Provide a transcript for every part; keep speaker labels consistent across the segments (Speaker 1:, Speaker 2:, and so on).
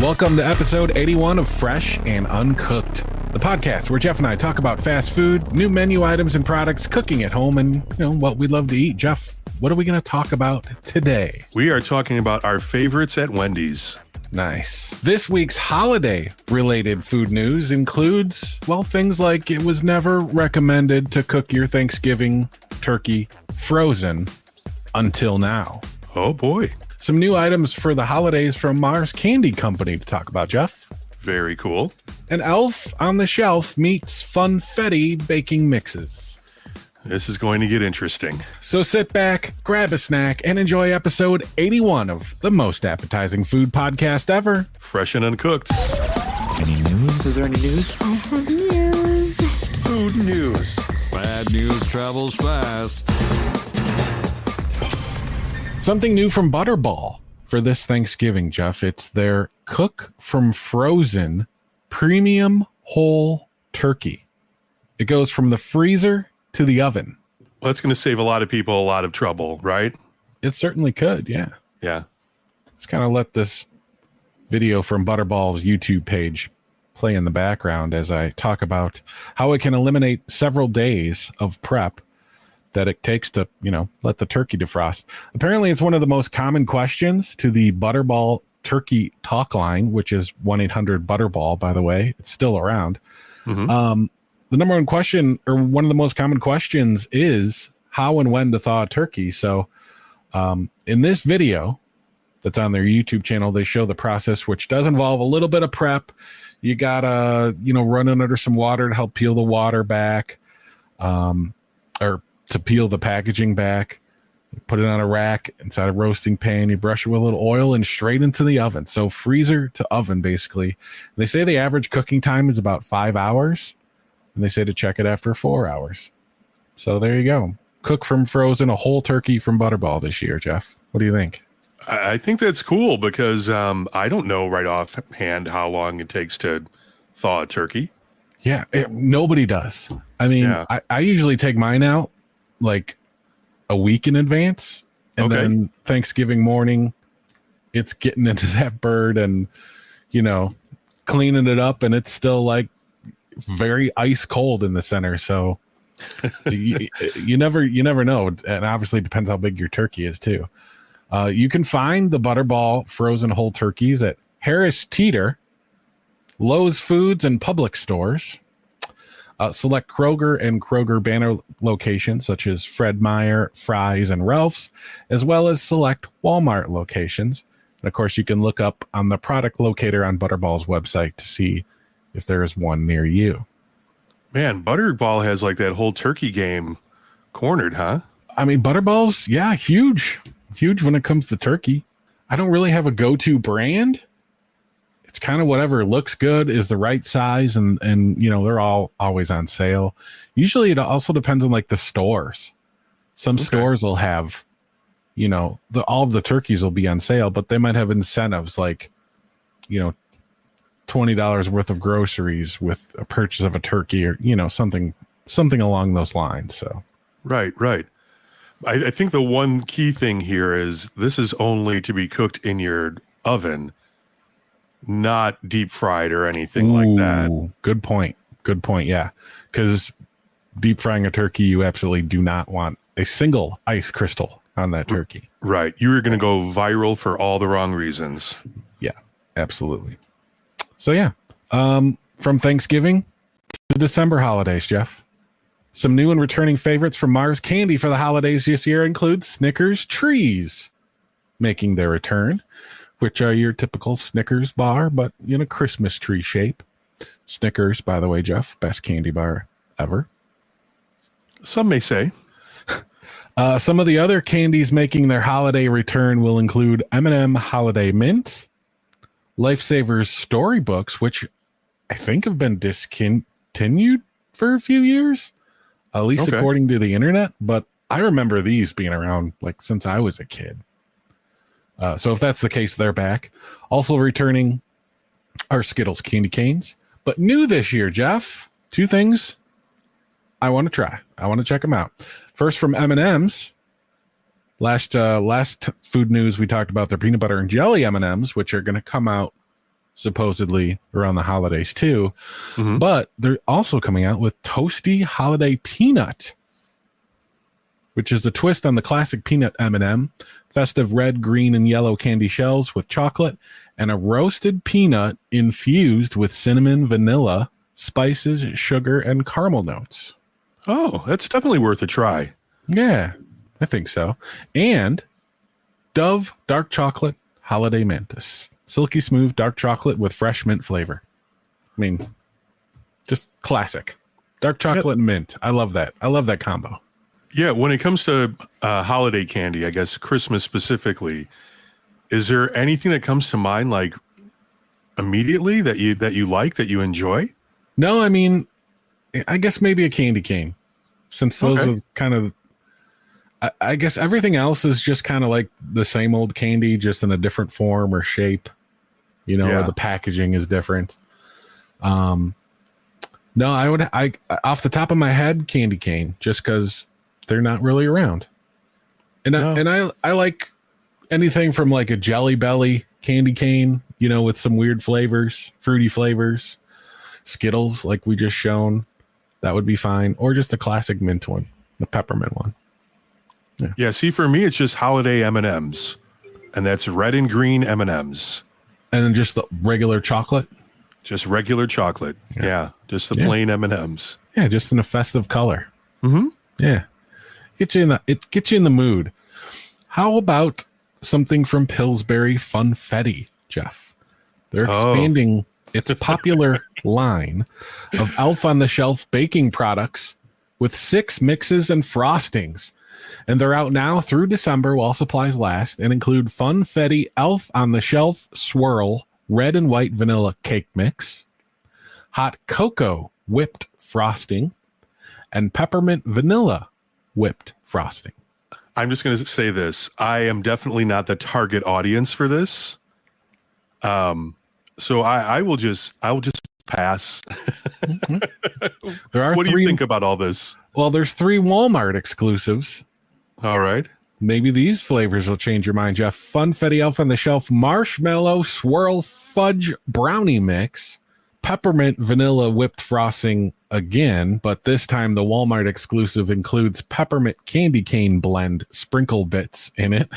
Speaker 1: Welcome to episode 81 of Fresh and Uncooked, the podcast where Jeff and I talk about fast food, new menu items and products, cooking at home, and what we love to eat. Jeff, what are we going to talk about today?
Speaker 2: We are talking about our favorites at Wendy's.
Speaker 1: Nice. This week's holiday-related food news includes, things like it was never recommended to cook your Thanksgiving turkey frozen until now.
Speaker 2: Oh, boy.
Speaker 1: Some new items for the holidays from Mars Candy Company to talk about, Jeff.
Speaker 2: Very cool.
Speaker 1: An Elf on the Shelf meets Funfetti baking mixes.
Speaker 2: This is going to get interesting.
Speaker 1: So sit back, grab a snack, and enjoy episode 81 of the most appetizing food podcast ever.
Speaker 2: Fresh and Uncooked.
Speaker 3: Any news?
Speaker 4: Is there any news?
Speaker 5: I have news.
Speaker 4: Food news.
Speaker 3: Bad news travels fast.
Speaker 1: Something new from Butterball for this Thanksgiving, Jeff. It's their cook from frozen premium whole turkey. It goes from the freezer to the oven.
Speaker 2: Well, that's going to save a lot of people a lot of trouble, right?
Speaker 1: It certainly could, yeah.
Speaker 2: Yeah.
Speaker 1: Let's kind of let this video from Butterball's YouTube page play in the background as I talk about how it can eliminate several days of prep that it takes to, let the turkey defrost. Apparently, it's one of the most common questions to the Butterball turkey talk line, which is 1-800-Butterball, by the way. It's still around. Mm-hmm. The number one question, or one of the most common questions, is how and when to thaw a turkey. So in this video that's on their YouTube channel, they show the process, which does involve a little bit of prep. You got to, run it under some water to help peel the water back, or to peel the packaging back. You put it on a rack inside a roasting pan. You brush it with a little oil and straight into the oven. So freezer to oven, basically. They say the average cooking time is about 5 hours. And they say to check it after 4 hours. So there you go. Cook from frozen, a whole turkey from Butterball this year, Jeff. What do you think?
Speaker 2: I think that's cool because I don't know right offhand how long it takes to thaw a turkey.
Speaker 1: Yeah, nobody does. I mean, yeah. I usually take mine out like a week in advance. And then Thanksgiving morning, it's getting into that bird and, cleaning it up. And it's still like very ice cold in the center. So you never know. And obviously it depends how big your turkey is too. You can find the Butterball frozen whole turkeys at Harris Teeter, Lowe's Foods, and Publix stores. Select Kroger and Kroger banner locations such as Fred Meyer, Fry's, and Ralph's, as well as select Walmart locations. And of course, you can look up on the product locator on Butterball's website to see if there is one near you.
Speaker 2: Man, Butterball has like that whole turkey game cornered, huh?
Speaker 1: I mean, Butterball's, huge when it comes to turkey. I don't really have a go-to brand. It's kind of whatever looks good, is the right size, and they're all always on sale. Usually it also depends on like the stores. Some stores will have, all of the turkeys will be on sale, but they might have incentives like, $20 worth of groceries with a purchase of a turkey, or something along those lines. So
Speaker 2: right. I think the one key thing here is this is only to be cooked in your oven, not deep fried or anything like that.
Speaker 1: Good point. Yeah. Because deep frying a turkey, you absolutely do not want a single ice crystal on that turkey.
Speaker 2: Right. You're going to go viral for all the wrong reasons.
Speaker 1: Yeah, absolutely. So from Thanksgiving to December holidays, Jeff. Some new and returning favorites from Mars Candy for the holidays this year include Snickers trees making their return, which are your typical Snickers bar, but in a Christmas tree shape. Snickers, by the way, Jeff, best candy bar ever.
Speaker 2: Some may say.
Speaker 1: Some of the other candies making their holiday return will include M&M Holiday Mint, Lifesavers Storybooks, which I think have been discontinued for a few years, at least according to the internet. But I remember these being around like since I was a kid. So if that's the case, they're back. Also returning are Skittles Candy Canes. But new this year, Jeff, two things I want to try. I want to check them out. First, from M&M's. Last food news, we talked about their peanut butter and jelly M&Ms, which are going to come out supposedly around the holidays too.
Speaker 2: Mhm.
Speaker 1: But they're also coming out with Toasty Holiday Peanut, which is a twist on the classic peanut M&M. Festive red, green, and yellow candy shells with chocolate and a roasted peanut infused with cinnamon, vanilla, spices, sugar, and caramel notes.
Speaker 2: Oh, that's definitely worth a try.
Speaker 1: Yeah, I think so. And Dove Dark Chocolate Holiday Mint. Silky smooth dark chocolate with fresh mint flavor. I mean, just classic. Dark chocolate and mint. I love that. I love that combo.
Speaker 2: Yeah, when it comes to holiday candy, I guess Christmas specifically, is there anything that comes to mind like immediately that you like, that you enjoy?
Speaker 1: No, I mean, I guess maybe a candy cane, since those
Speaker 2: Okay.
Speaker 1: are kind of. I guess everything else is just kind of like the same old candy, just in a different form or shape, or
Speaker 2: Yeah.
Speaker 1: the packaging is different. No, I off the top of my head, candy cane, just because they're not really around. And I like anything from like a Jelly Belly candy cane, with some weird flavors, fruity flavors, Skittles like we just shown, that would be fine, or just a classic mint one, the peppermint one.
Speaker 2: Yeah, see, for me, it's just holiday M&Ms, and that's red and green M&Ms.
Speaker 1: And then just the regular chocolate.
Speaker 2: Just regular chocolate. Yeah, just the plain M&Ms.
Speaker 1: Yeah, just in a festive color.
Speaker 2: Mm-hmm.
Speaker 1: Yeah. It gets you in the mood. How about something from Pillsbury Funfetti, Jeff? They're expanding its popular line of Elf on the Shelf baking products with 6 mixes and frostings. And they're out now through December while supplies last, and include Funfetti Elf on the Shelf Swirl Red and White Vanilla Cake Mix, Hot Cocoa Whipped Frosting, and Peppermint Vanilla Whipped Frosting.
Speaker 2: I'm just going to say this. I am definitely not the target audience for this. So I'll just pass.
Speaker 1: There are
Speaker 2: What do
Speaker 1: 3,
Speaker 2: you think about all this?
Speaker 1: Well, there's 3 Walmart exclusives.
Speaker 2: All right.
Speaker 1: Maybe these flavors will change your mind, Jeff. Funfetti Elf on the Shelf Marshmallow Swirl Fudge Brownie Mix. Peppermint Vanilla Whipped Frosting again, but this time the Walmart exclusive includes Peppermint Candy Cane Blend Sprinkle Bits in it.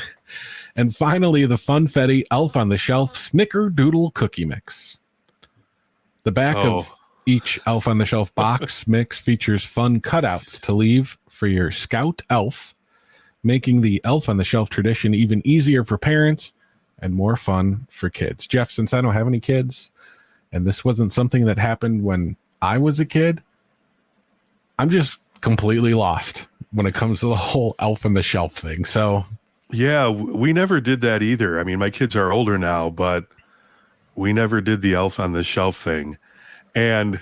Speaker 1: And finally, the Funfetti Elf on the Shelf Snickerdoodle Cookie Mix. The back of each Elf on the Shelf box mix features fun cutouts to leave for your Scout Elf, making the Elf on the Shelf tradition even easier for parents and more fun for kids. Jeff, since I don't have any kids, and this wasn't something that happened when I was a kid, I'm just completely lost when it comes to the whole Elf on the Shelf thing. So,
Speaker 2: yeah, we never did that either. I mean, my kids are older now, but we never did the Elf on the Shelf thing. And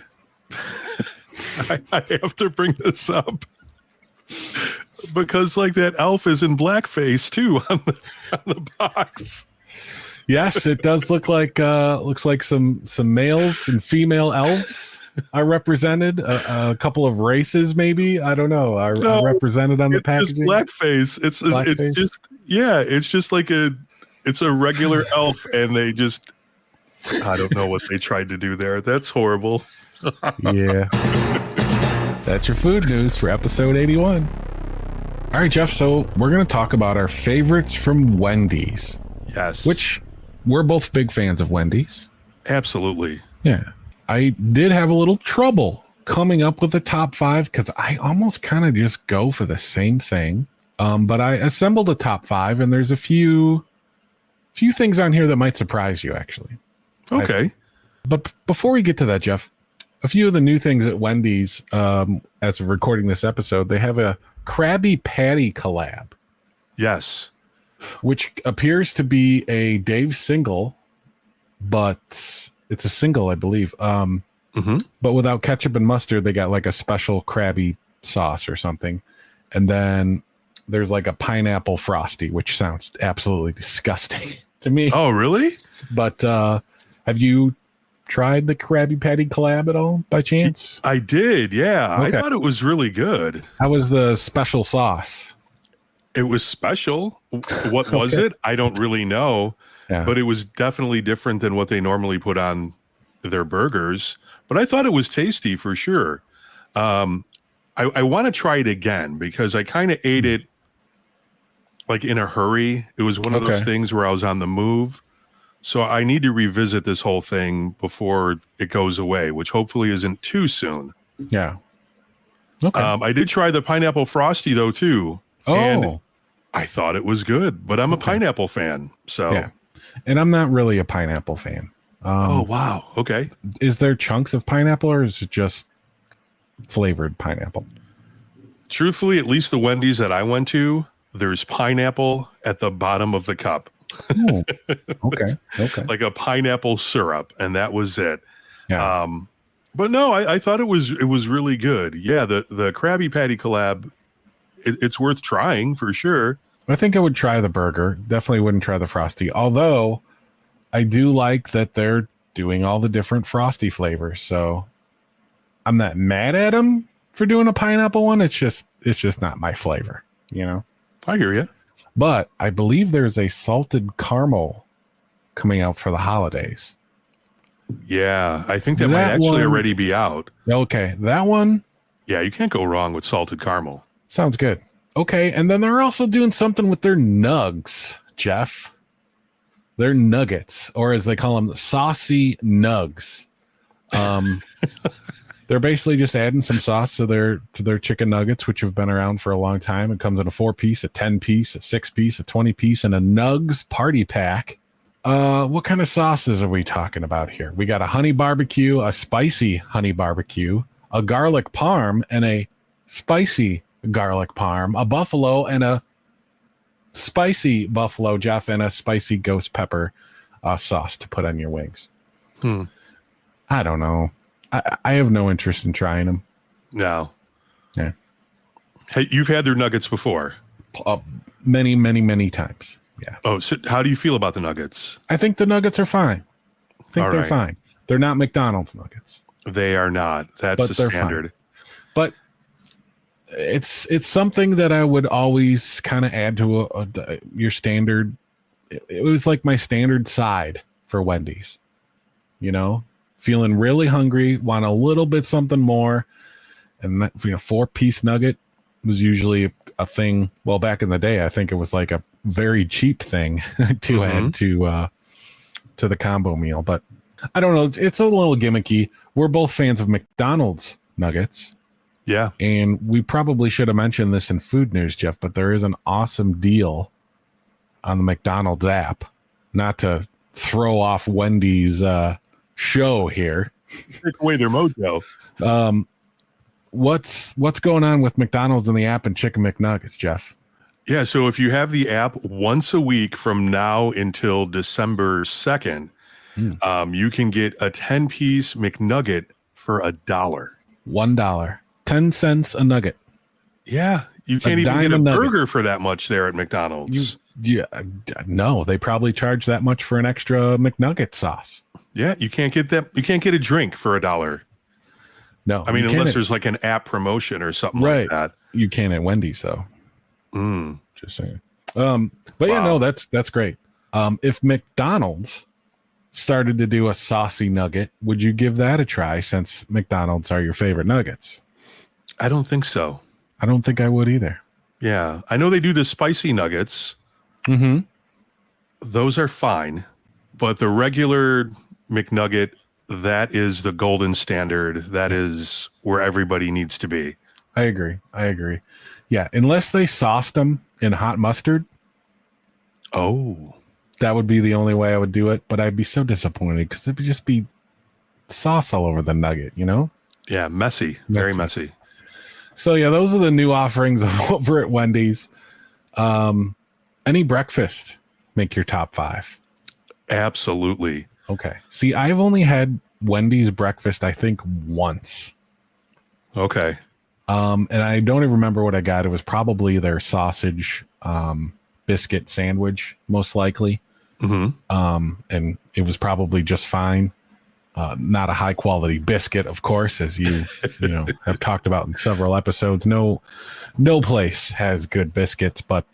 Speaker 2: I have to bring this up because like that elf is in blackface too on the box.
Speaker 1: yes, it does look like some males and female elves are represented. A couple of races, maybe, I don't know, are represented on the packaging.
Speaker 2: It's blackface. It's just it's just like it's a regular elf, and they just, I don't know what they tried to do there. That's horrible.
Speaker 1: Yeah. That's your food news for episode 81. All right, Jeff, so we're going to talk about our favorites from Wendy's.
Speaker 2: Yes.
Speaker 1: Which we're both big fans of Wendy's.
Speaker 2: Absolutely.
Speaker 1: Yeah. I did have a little trouble coming up with the top 5 because I almost kind of just go for the same thing. But I assembled a top 5, and there's a few things on here that might surprise you, actually.
Speaker 2: Okay.
Speaker 1: But before we get to that, Jeff, a few of the new things at Wendy's, as of recording this episode, they have a Krabby Patty collab.
Speaker 2: Yes.
Speaker 1: Which appears to be a Dave single, but it's a single, I believe. But without ketchup and mustard, they got like a special Krabby sauce or something. And then there's like a pineapple frosty, which sounds absolutely disgusting to me.
Speaker 2: Oh, really?
Speaker 1: But have you tried the Krabby Patty collab at all by chance?
Speaker 2: I did, yeah.
Speaker 1: Okay.
Speaker 2: I thought it was really good.
Speaker 1: How was the special sauce?
Speaker 2: It was special. What was it? I don't really know.
Speaker 1: Yeah.
Speaker 2: but it was definitely different than what they normally put on their burgers. But I thought it was tasty for sure. I want to try it again because I kind of ate it like in a hurry. It was one of those
Speaker 1: Okay.
Speaker 2: things where I was on the move. So I need to revisit this whole thing before it goes away, which hopefully isn't too soon.
Speaker 1: Yeah. Okay.
Speaker 2: I did try the pineapple frosty though too. And
Speaker 1: Oh,
Speaker 2: I thought it was good, but I'm a pineapple fan. So
Speaker 1: yeah. And I'm not really a pineapple fan.
Speaker 2: oh wow. Okay.
Speaker 1: Is there chunks of pineapple or is it just flavored pineapple?
Speaker 2: Truthfully, at least the Wendy's that I went to, there's pineapple at the bottom of the cup.
Speaker 1: Oh, okay. Okay.
Speaker 2: Like a pineapple syrup, and that was it.
Speaker 1: Yeah.
Speaker 2: But no, I thought it was really good. Yeah, the Krabby Patty collab, it's worth trying for sure.
Speaker 1: I think I would try the burger. Definitely wouldn't try the frosty. Although I do like that they're doing all the different frosty flavors. So I'm not mad at them for doing a pineapple one. It's just not my flavor, you know.
Speaker 2: I hear you.
Speaker 1: But I believe there's a salted caramel coming out for the holidays.
Speaker 2: Yeah, I think that might
Speaker 1: That
Speaker 2: actually
Speaker 1: one-
Speaker 2: already be out.
Speaker 1: Okay, that one
Speaker 2: Yeah, you can't go wrong with salted caramel.
Speaker 1: sounds good. Okay, and then they're also doing something with their nugs, Jeff. They're nuggets, or as they call them, saucy nugs. They're basically just adding some sauce to their chicken nuggets, which have been around for a long time. It comes in a 4-piece, a 10-piece, a 6-piece, a 20-piece, and a nugs party pack. What kind of sauces are we talking about here? We got a honey barbecue, a spicy honey barbecue, a garlic parm, and a spicy garlic parm, a buffalo, and a spicy buffalo, Jeff, and a spicy ghost pepper sauce to put on your wings. I don't know. I have no interest in trying them.
Speaker 2: No.
Speaker 1: Yeah.
Speaker 2: Hey, you've had their nuggets before.
Speaker 1: Many, many, many times. Yeah.
Speaker 2: Oh, so how do you feel about the nuggets?
Speaker 1: I think the nuggets are fine. I think
Speaker 2: All
Speaker 1: they're
Speaker 2: right.
Speaker 1: fine. They're not McDonald's nuggets.
Speaker 2: They are not. That's
Speaker 1: But
Speaker 2: the
Speaker 1: they're
Speaker 2: standard.
Speaker 1: But it's something that I would always kind of add to your standard. It was like my standard side for Wendy's. You know, feeling really hungry, want a little bit something more, and that, 4-piece nugget was usually a thing. Well, back in the day, I think it was like a very cheap thing to add to the combo meal. But I don't know. It's a little gimmicky. We're both fans of McDonald's nuggets.
Speaker 2: Yeah.
Speaker 1: And we probably should have mentioned this in food news, Jeff, but there is an awesome deal on the McDonald's app. Not to throw off Wendy's show here.
Speaker 2: Take away their mojo.
Speaker 1: What's going on with McDonald's and the app and Chicken McNuggets, Jeff?
Speaker 2: Yeah, so if you have the app once a week from now until December 2nd, you can get a 10-piece McNugget for $1.
Speaker 1: $1, 10 cents a nugget.
Speaker 2: Yeah, you can't even
Speaker 1: dime
Speaker 2: get
Speaker 1: a
Speaker 2: a
Speaker 1: nugget.
Speaker 2: burger for that much there at McDonald's.
Speaker 1: Yeah, no, they probably charge that much for an extra McNugget sauce.
Speaker 2: Yeah, you can't get that. You can't get a drink for $1.
Speaker 1: No,
Speaker 2: I mean,
Speaker 1: you
Speaker 2: unless
Speaker 1: can't
Speaker 2: there's like an app promotion or something
Speaker 1: right.
Speaker 2: like that.
Speaker 1: You can at Wendy's though. Just saying. But yeah,
Speaker 2: Wow.
Speaker 1: no, that's great. If McDonald's started to do a saucy nugget, would you give that a try since McDonald's are your favorite nuggets?
Speaker 2: I don't think so.
Speaker 1: I don't think I would either.
Speaker 2: Yeah, I know they do the spicy nuggets.
Speaker 1: Mm-hmm.
Speaker 2: Those are fine, but the regular McNugget, that is the golden standard. That is where everybody needs to be.
Speaker 1: I agree. Yeah, unless they sauced them in hot mustard,
Speaker 2: Oh,
Speaker 1: that would be the only way I would do it. But I'd be so disappointed because it would just be sauce all over the nugget, you know?
Speaker 2: yeah, messy, very messy.
Speaker 1: So yeah, those are the new offerings over at Wendy's. Any breakfast make your top 5?
Speaker 2: Absolutely.
Speaker 1: Okay. See, I've only had Wendy's breakfast, I think, once.
Speaker 2: Okay.
Speaker 1: And I don't even remember what I got. It was probably their sausage biscuit sandwich, most likely. And it was probably just fine. Not a high quality biscuit, of course, as you have talked about in several episodes. No place has good biscuits, but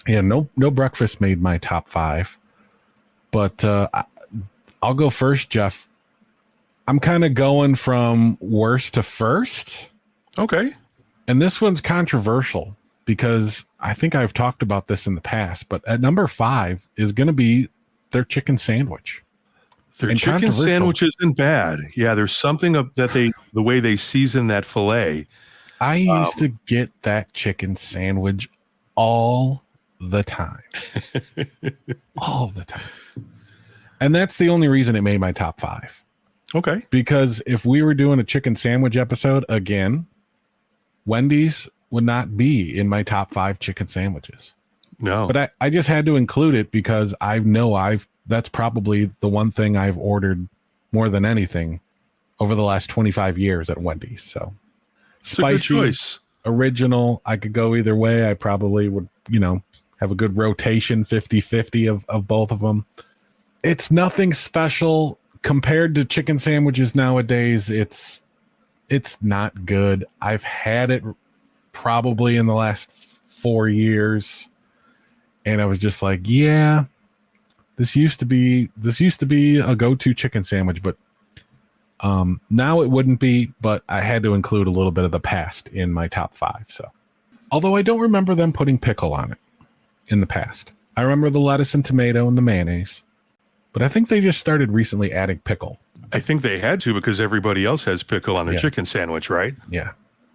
Speaker 1: Yeah, no breakfast made my top 5. But I'll go first, Jeff. I'm kind of going from worst to first.
Speaker 2: Okay.
Speaker 1: And this one's controversial because I think I've talked about this in the past. But at number 5 is going to be their chicken sandwich.
Speaker 2: Their
Speaker 1: And
Speaker 2: chicken
Speaker 1: controversial.
Speaker 2: sandwich isn't bad. Yeah, there's something the way they season that filet.
Speaker 1: I used to get that chicken sandwich all the time. All the time. And that's the only reason it made my top 5.
Speaker 2: Okay.
Speaker 1: Because if we were doing a chicken sandwich episode again, Wendy's would not be in my top 5 chicken sandwiches.
Speaker 2: No.
Speaker 1: But I just had to include it because I know that's probably the one thing I've ordered more than anything over the last 25 years at Wendy's. So
Speaker 2: it's
Speaker 1: spicy,
Speaker 2: a good choice.
Speaker 1: Original, I could go either way. I probably would, have a good rotation 50-50 of both of them. It's nothing special compared to chicken sandwiches nowadays. It's not good. I've had it probably in the last 4 years, and I was just like, yeah, this used to be a go-to chicken sandwich, but now it wouldn't be. But I had to include a little bit of the past in my top 5. So, although I don't remember them putting pickle on it in the past, I remember the lettuce and tomato and the mayonnaise. But I think they just started recently adding pickle.
Speaker 2: I think they had to because everybody else has pickle on their chicken sandwich, right?
Speaker 1: Yeah.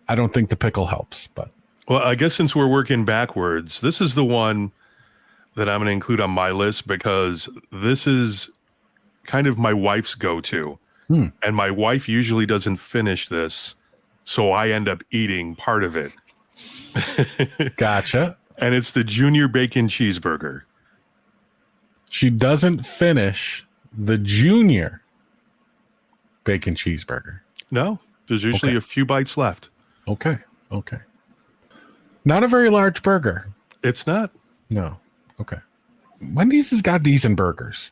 Speaker 1: I don't think the pickle helps, but.
Speaker 2: Well, I guess since we're working backwards, this is the one that I'm going to include on my list because this is kind of my wife's go-to. And my wife usually doesn't finish this, so I end up eating part of it.
Speaker 1: Gotcha.
Speaker 2: And it's the Junior Bacon Cheeseburger.
Speaker 1: She doesn't finish the Junior Bacon Cheeseburger.
Speaker 2: No, there's usually a few bites left.
Speaker 1: Okay. Not a very large burger.
Speaker 2: It's not.
Speaker 1: No. Okay. Wendy's has got decent burgers.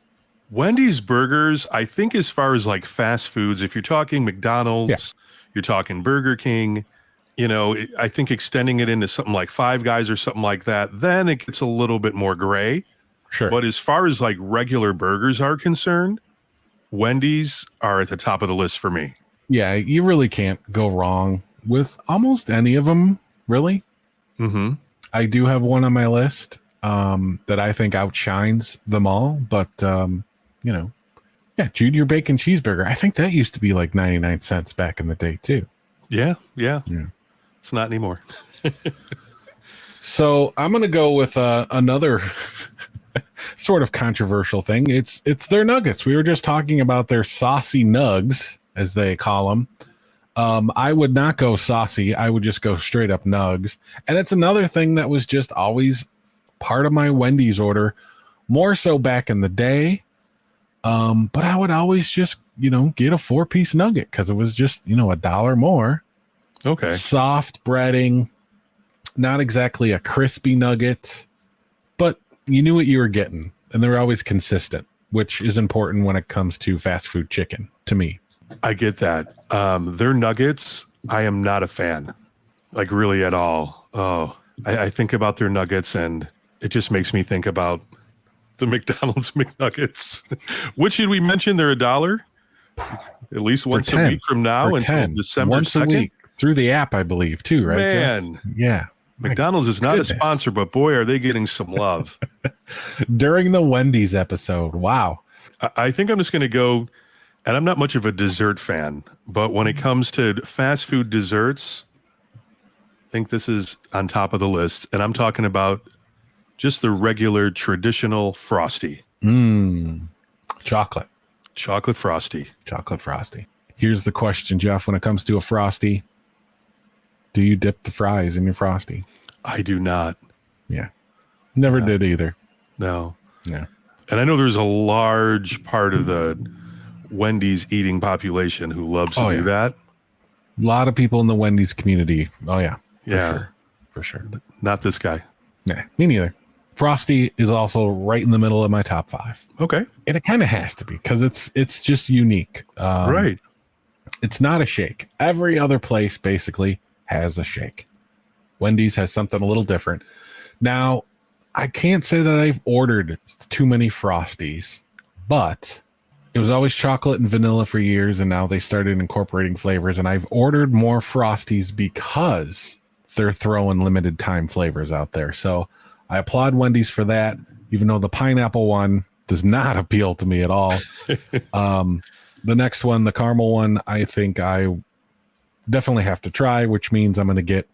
Speaker 2: Wendy's burgers, I think as far as like fast foods, if you're talking McDonald's, you're talking Burger King, I think extending it into something like Five Guys or something like that, then it gets a little bit more gray.
Speaker 1: Sure.
Speaker 2: But as far as like regular burgers are concerned, Wendy's are at the top of the list for me.
Speaker 1: Yeah, you really can't go wrong with almost any of them, really.
Speaker 2: Mm-hmm.
Speaker 1: I do have one on my list that I think outshines them all, but, Junior Bacon Cheeseburger. I think that used to be like 99 cents back in the day, too.
Speaker 2: Yeah. It's not anymore.
Speaker 1: So I'm going to go with another sort of controversial thing. It's their nuggets. We were just talking about their saucy nugs, as they call them. I would not go saucy. I would just go straight up nugs. And it's another thing that was just always part of my Wendy's order, more so back in the day. But I would always just, get a 4-piece nugget because it was just, $1 more.
Speaker 2: Okay.
Speaker 1: Soft breading, not exactly a crispy nugget, but you knew what you were getting, and they were always consistent, which is important when it comes to fast food chicken to me.
Speaker 2: I get that. Their nuggets, I am not a fan, like really at all. Oh, I think about their nuggets and it just makes me think about the McDonald's McNuggets. Which should we mention? They're $1 at least once a week from now until December
Speaker 1: once
Speaker 2: 2nd.
Speaker 1: a week through the app, I believe, too, right?
Speaker 2: Man,
Speaker 1: Jeff? Yeah.
Speaker 2: McDonald's is not a sponsor, but boy, are they getting some love.
Speaker 1: During the Wendy's episode. Wow.
Speaker 2: I think I'm just going to go, and I'm not much of a dessert fan, but when it comes to fast food desserts, I think this is on top of the list. And I'm talking about just the regular traditional Frosty.
Speaker 1: Chocolate.
Speaker 2: Chocolate Frosty.
Speaker 1: Chocolate Frosty. Here's the question, Jeff. When it comes to a Frosty, do you dip the fries in your Frosty?
Speaker 2: I do not.
Speaker 1: Yeah. Never did either.
Speaker 2: No.
Speaker 1: Yeah.
Speaker 2: And I know there's a large part of the Wendy's eating population who loves to do that.
Speaker 1: A lot of people in the Wendy's community. Oh, yeah. For sure.
Speaker 2: Not this guy.
Speaker 1: Nah, me neither. Frosty is also right in the middle of my top 5.
Speaker 2: Okay.
Speaker 1: And it kind of has to be because it's just unique.
Speaker 2: Right.
Speaker 1: It's not a shake. Every other place basically has a shake. Wendy's has something a little different. Now, I can't say that I've ordered too many Frosties, but it was always chocolate and vanilla for years, and now they started incorporating flavors, and I've ordered more Frosties because they're throwing limited time flavors out there. So I applaud Wendy's for that, even though the pineapple one does not appeal to me at all. The next one, the caramel one, I think I definitely have to try, which means I'm going to get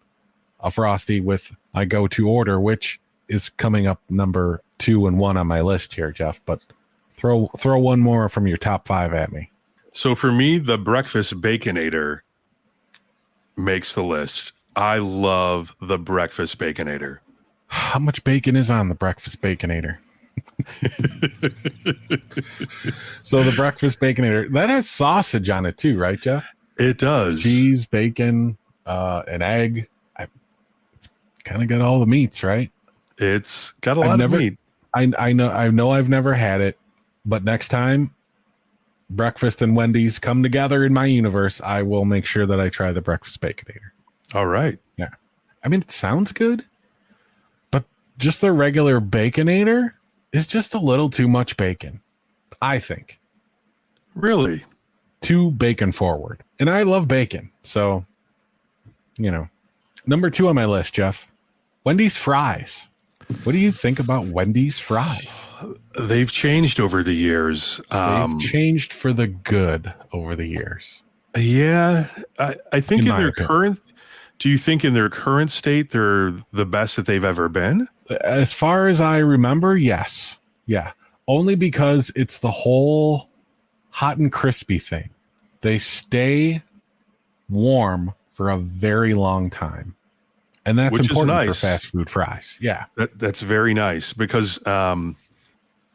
Speaker 1: a Frosty with my go-to order, which is coming up number 2 and 1 on my list here, Jeff. But throw one more from your top 5 at me.
Speaker 2: So for me, the breakfast Baconator makes the list. I love the breakfast Baconator.
Speaker 1: How much bacon is on the breakfast Baconator? So the breakfast Baconator, that has sausage on it too, right, Jeff?
Speaker 2: It does.
Speaker 1: Cheese, bacon, an egg. It's kind of got all the meats, right?
Speaker 2: It's got a lot of meat.
Speaker 1: I know I've never had it, but next time breakfast and Wendy's come together in my universe, I will make sure that I try the breakfast Baconator.
Speaker 2: All right.
Speaker 1: Yeah. I mean, it sounds good, but just the regular Baconator is just a little too much bacon, I think.
Speaker 2: Really?
Speaker 1: Too bacon forward. And I love bacon. So, number 2 on my list, Jeff, Wendy's fries. What do you think about Wendy's fries?
Speaker 2: They've changed over the years.
Speaker 1: They've changed for the good over the years.
Speaker 2: Yeah. I think in their
Speaker 1: opinion.
Speaker 2: current, do you think in their current state, they're the best that they've ever been?
Speaker 1: As far as I remember, yes. Yeah. Only because it's the whole hot and crispy thing. They stay warm for a very long time. And that's
Speaker 2: Which
Speaker 1: important
Speaker 2: is nice
Speaker 1: for fast food fries. Yeah.
Speaker 2: That's very nice because,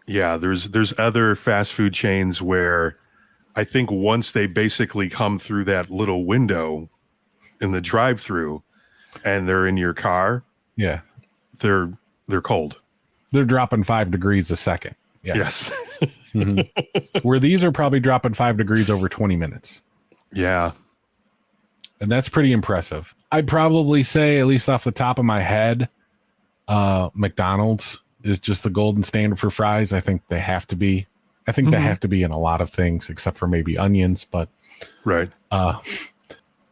Speaker 2: there's other fast food chains where I think once they basically come through that little window in the drive-through and they're in your car,
Speaker 1: Yeah.
Speaker 2: they're cold.
Speaker 1: They're dropping 5 degrees a second. Yeah.
Speaker 2: Yes.
Speaker 1: Where these are probably dropping 5 degrees over 20 minutes.
Speaker 2: Yeah.
Speaker 1: And that's pretty impressive. I'd probably say, at least off the top of my head, McDonald's is just the golden standard for fries. I think they have to be. I think they have to be in a lot of things, except for maybe onions. But
Speaker 2: Right.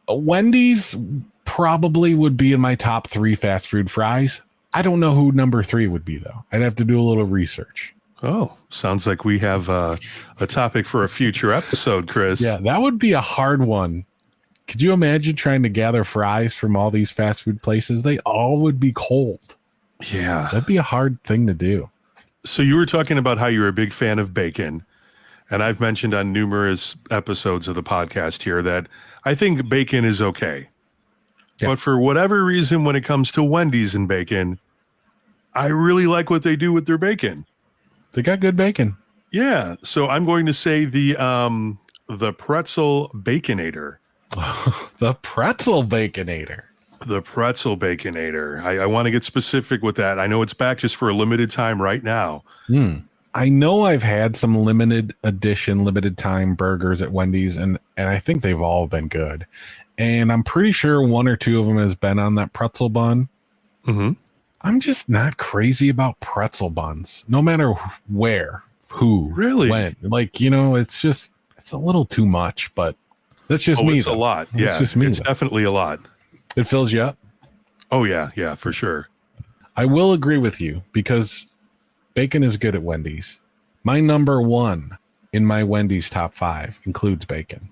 Speaker 1: Wendy's probably would be in my top 3 fast food fries. I don't know who number 3 would be, though. I'd have to do a little research.
Speaker 2: Oh, sounds like we have a topic for a future episode, Chris.
Speaker 1: Yeah, that would be a hard one. Could you imagine trying to gather fries from all these fast food places? They all would be cold.
Speaker 2: Yeah.
Speaker 1: That'd be a hard thing to do.
Speaker 2: So you were talking about how you're a big fan of bacon. And I've mentioned on numerous episodes of the podcast here that I think bacon is okay.
Speaker 1: Yeah.
Speaker 2: But for whatever reason, when it comes to Wendy's and bacon, I really like what they do with their bacon.
Speaker 1: They got good bacon.
Speaker 2: Yeah. So I'm going to say the pretzel baconator.
Speaker 1: The pretzel baconator.
Speaker 2: The pretzel baconator. I want to get specific with that. I know it's back just for a limited time right now.
Speaker 1: I know I've had some limited edition, limited time burgers at Wendy's, and I think they've all been good. And I'm pretty sure 1 or 2 of them has been on that pretzel bun.
Speaker 2: Mm-hmm.
Speaker 1: I'm just not crazy about pretzel buns, no matter where, who,
Speaker 2: Really?
Speaker 1: when. Like, it's a little too much, but that's just me.
Speaker 2: It's a lot. Yeah.
Speaker 1: It's just me.
Speaker 2: It's definitely a lot.
Speaker 1: It fills you up.
Speaker 2: Oh, yeah. Yeah, for sure.
Speaker 1: I will agree with you because bacon is good at Wendy's. My number 1 in my Wendy's top 5 includes bacon.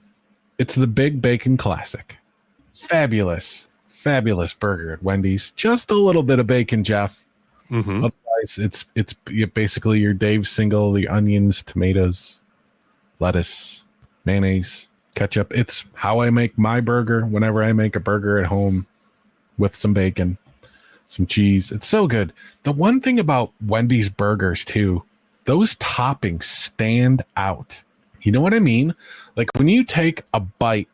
Speaker 1: It's the Big Bacon Classic. Fabulous burger at Wendy's. Just a little bit of bacon, Jeff.
Speaker 2: Mm-hmm.
Speaker 1: Otherwise, it's basically your Dave single, the onions, tomatoes, lettuce, mayonnaise, ketchup. It's how I make my burger whenever I make a burger at home with some bacon, some cheese. It's so good. The one thing about Wendy's burgers too, those toppings stand out. You know what I mean? Like when you take a bite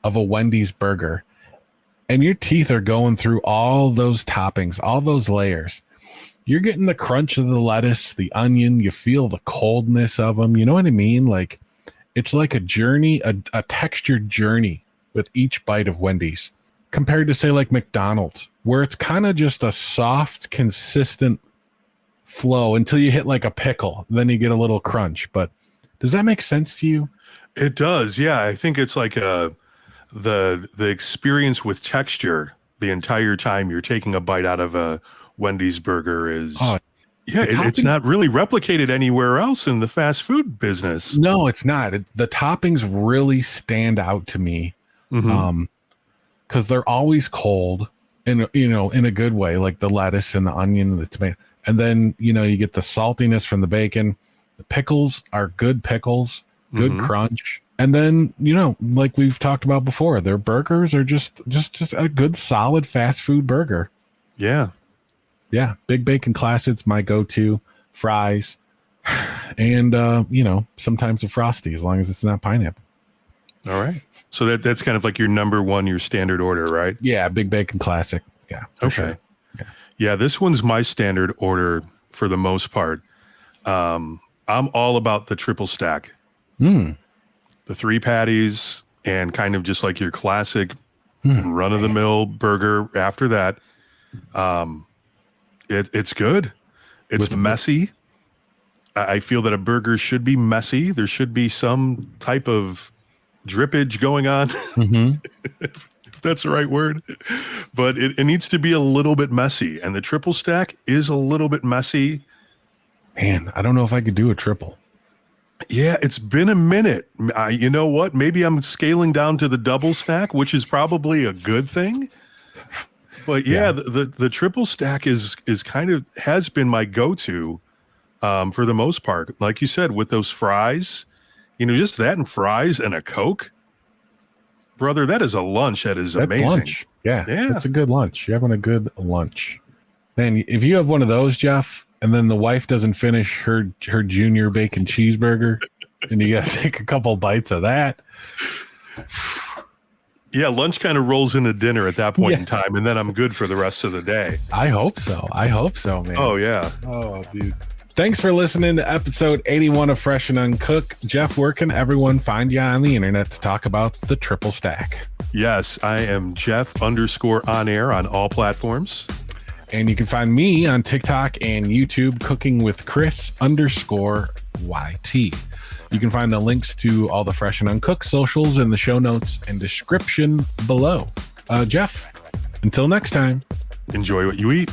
Speaker 1: of a Wendy's burger and your teeth are going through all those toppings, all those layers, you're getting the crunch of the lettuce, the onion, you feel the coldness of them. You know what I mean? Like it's like a journey, a textured journey with each bite of Wendy's compared to say like McDonald's, where it's kind of just a soft, consistent flow until you hit like a pickle. Then you get a little crunch. But does that make sense to you?
Speaker 2: It does. Yeah. I think it's like the experience with texture the entire time you're taking a bite out of a Wendy's burger is, it's not really replicated anywhere else in the fast food business.
Speaker 1: No, it's not. The toppings really stand out to me. Because they're always cold in a good way, like the lettuce and the onion and the tomato. And then, you get the saltiness from the bacon. The pickles are good pickles, good crunch. And then, like we've talked about before, their burgers are just a good, solid fast food burger.
Speaker 2: Yeah.
Speaker 1: Yeah. Big Bacon Classic's my go-to. Fries. And, sometimes a Frosty, as long as it's not pineapple.
Speaker 2: All right. So that's kind of like your number one, your standard order, right?
Speaker 1: Yeah. Big Bacon Classic. Yeah.
Speaker 2: Okay.
Speaker 1: Sure.
Speaker 2: Yeah. This one's my standard order for the most part. I'm all about the triple stack. The 3 patties and kind of just like your classic run of the mill burger after that. It's good. It's messy. I feel that a burger should be messy. There should be some type of drippage going on, if that's the right word. But it needs to be a little bit messy. And the triple stack is a little bit messy.
Speaker 1: Man, I don't know if I could do a triple.
Speaker 2: Yeah, it's been a minute. You know what? Maybe I'm scaling down to the double stack, which is probably a good thing. But yeah. The triple stack is kind of has been my go-to for the most part. Like you said, with those fries, just that and fries and a Coke. Brother, that is a lunch. That's amazing.
Speaker 1: Lunch. Yeah, that's a good lunch. You're having a good lunch. Man, if you have one of those, Jeff, and then the wife doesn't finish her junior bacon cheeseburger, and you got to take a couple bites of that.
Speaker 2: Yeah, lunch kind of rolls into dinner at that point in time, and then I'm good for the rest of the day.
Speaker 1: I hope so, man.
Speaker 2: Oh, yeah.
Speaker 1: Oh, dude. Thanks for listening to episode 81 of Fresh and Uncooked. Jeff, where can everyone find you on the internet to talk about the triple stack?
Speaker 2: Yes, I am Jeff_on-air on all platforms.
Speaker 1: And you can find me on TikTok and YouTube, Cooking with Chris_YT. You can find the links to all the Fresh and Uncooked socials in the show notes and description below. Jeff, until next time.
Speaker 2: Enjoy what you eat.